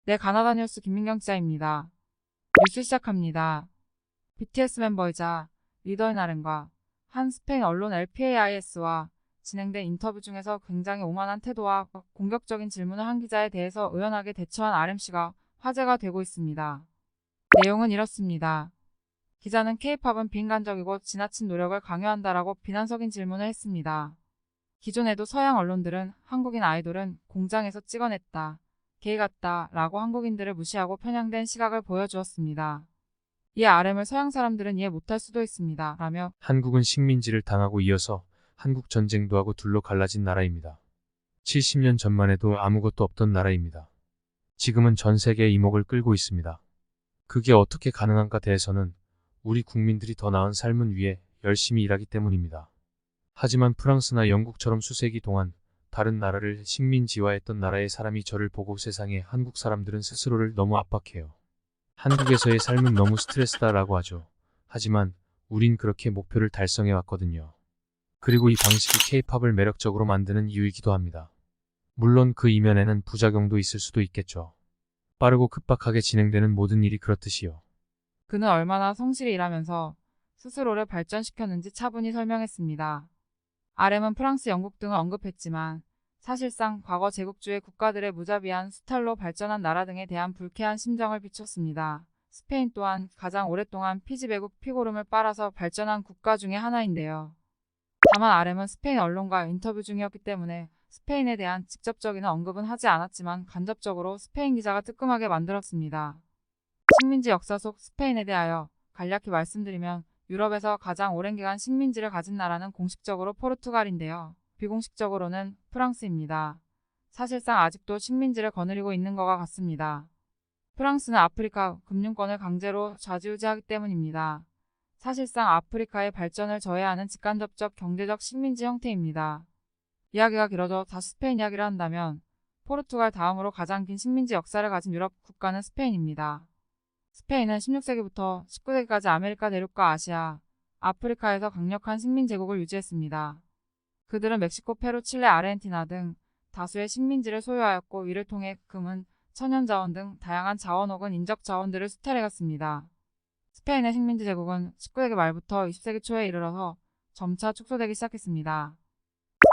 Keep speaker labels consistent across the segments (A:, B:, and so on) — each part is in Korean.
A: 네, 가나다 뉴스 김민경 기자입니다. 뉴스 시작합니다. BTS 멤버이자 리더인 RM과 한 스페인 언론 LPAIS와 진행된 인터뷰 중에서 굉장히 오만한 태도와 공격적인 질문을 한 기자에 대해서 의연하게 대처한 RM씨가 화제가 되고 있습니다. 내용은 이렇습니다. 기자는 K-팝은 비인간적이고 지나친 노력을 강요한다라고 비난 섞인 질문을 했습니다. 기존에도 서양 언론들은 한국인 아이돌은 공장에서 찍어냈다, 게이 같다 라고 한국인들을 무시하고 편향된 시각을 보여주었습니다. 이 RM을 서양 사람들은 이해 못할 수도 있습니다. 라며
B: 한국은 식민지를 당하고 이어서 한국 전쟁도 하고 둘로 갈라진 나라입니다. 70년 전만 해도 아무것도 없던 나라입니다. 지금은 전 세계의 이목을 끌고 있습니다. 그게 어떻게 가능한가 대해서는 우리 국민들이 더 나은 삶을 위해 열심히 일하기 때문입니다. 하지만 프랑스나 영국처럼 수세기 동안 다른 나라를 식민지화했던 나라의 사람이 저를 보고 세상에 한국 사람들은 스스로를 너무 압박해요. 한국에서의 삶은 너무 스트레스다라고 하죠. 하지만 우린 그렇게 목표를 달성해 왔거든요. 그리고 이 방식이 K-팝을 매력적으로 만드는 이유이기도 합니다. 물론 그 이면에는 부작용도 있을 수도 있겠죠. 빠르고 급박하게 진행되는 모든 일이 그렇듯이요.
A: 그는 얼마나 성실히 일하면서 스스로를 발전시켰는지 차분히 설명했습니다. RM은 프랑스, 영국 등을 언급했지만 사실상 과거 제국주의 국가들의 무자비한 수탈로 발전한 나라 등에 대한 불쾌한 심정을 비췄습니다. 스페인 또한 가장 오랫동안 피지배국 피고름을 빨아서 발전한 국가 중의 하나인데요. 다만 RM은 스페인 언론과 인터뷰 중이었기 때문에 스페인에 대한 직접적인 언급은 하지 않았지만 간접적으로 스페인 기자가 뜨끔하게 만들었습니다. 식민지 역사 속 스페인에 대하여 간략히 말씀드리면 유럽에서 가장 오랜 기간 식민지를 가진 나라는 공식적으로 포르투갈인데요. 비공식적으로는 프랑스입니다. 사실상 아직도 식민지를 거느리고 있는 것과 같습니다. 프랑스는 아프리카 금융권을 강제로 좌지우지하기 때문입니다. 사실상 아프리카의 발전을 저해하는 직간접적 경제적 식민지 형태입니다. 이야기가 길어져 다시 스페인 이야기를 한다면 포르투갈 다음으로 가장 긴 식민지 역사를 가진 유럽 국가는 스페인입니다. 스페인은 16세기부터 19세기까지 아메리카 대륙과 아시아, 아프리카에서 강력한 식민 제국을 유지했습니다. 그들은 멕시코, 페루, 칠레, 아르헨티나 등 다수의 식민지를 소유하였고 이를 통해 금은, 천연자원 등 다양한 자원 혹은 인적 자원들을 수탈해갔습니다. 스페인의 식민지 제국은 19세기 말부터 20세기 초에 이르러서 점차 축소되기 시작했습니다.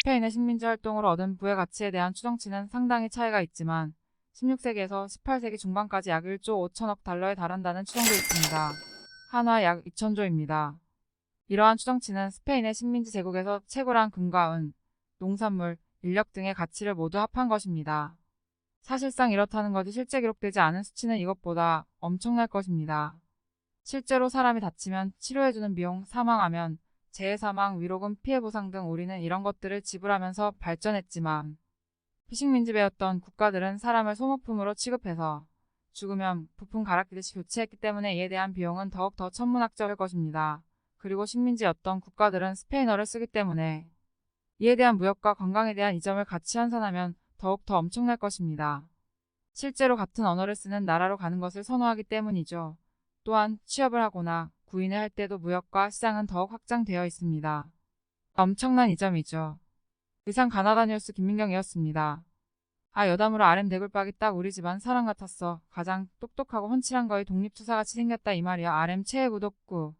A: 스페인의 식민지 활동으로 얻은 부의 가치에 대한 추정치는 상당히 차이가 있지만 16세기에서 18세기 중반까지 약 1조 5천억 달러에 달한다는 추정도 있습니다. 한화 약 2천조입니다. 이러한 추정치는 스페인의 식민지 제국에서 채굴한 금과 은, 농산물, 인력 등의 가치를 모두 합한 것입니다. 사실상 이렇다는 것이 실제 기록되지 않은 수치는 이것보다 엄청날 것입니다. 실제로 사람이 다치면 치료해주는 비용, 사망하면 재해사망, 위로금, 피해보상 등 우리는 이런 것들을 지불하면서 발전했지만 피식민지배였던 국가들은 사람을 소모품으로 취급해서 죽으면 부품 갈아끼듯이 교체했기 때문에 이에 대한 비용은 더욱 더 천문학적일 것입니다. 그리고 식민지였던 국가들은 스페인어를 쓰기 때문에 이에 대한 무역과 관광에 대한 이점을 같이 환산하면 더욱 더 엄청날 것입니다. 실제로 같은 언어를 쓰는 나라로 가는 것을 선호하기 때문이죠. 또한 취업을 하거나 구인을 할 때도 무역과 시장은 더욱 확장되어 있습니다. 엄청난 이점이죠. 이상 가나다 뉴스 김민경이었습니다. 여담으로 RM 대굴박이 딱 우리 집안 사람 같았어. 가장 똑똑하고 훤칠한 거의 독립투사같이 생겼다 이 말이야. RM 최애 구독 구.